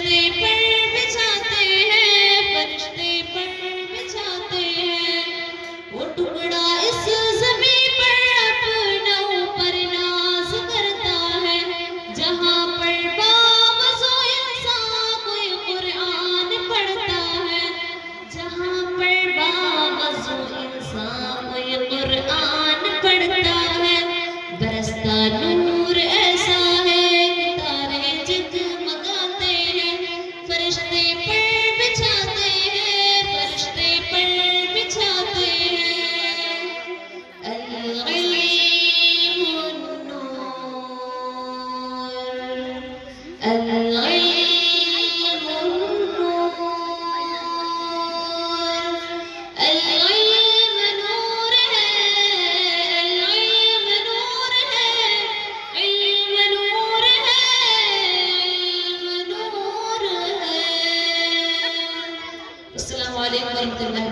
فرشتے پر بچھاتے ہیں، فرشتے پر بچھاتے ہیں، وہ ٹکڑا اس زمین پر اپنا اوپر ناز کرتا ہے، جہاں پر باوضو انسان کوئی قرآن پڑھتا ہے، جہاں پر باوضو انسان کوئی قرآن پڑھتا ہے، برستا نور ایسا ہے کہ تارے جگمگاتے ہیں، فرشتے پر بچھاتے ہیں، فرشتے پر بچھاتے ہیں۔ العلم النور، العلم النور، العلم نور ہے، العلم نور ہے، علم نور ہے، علم نور ہے۔ السلام علیکم ورحمۃ اللہ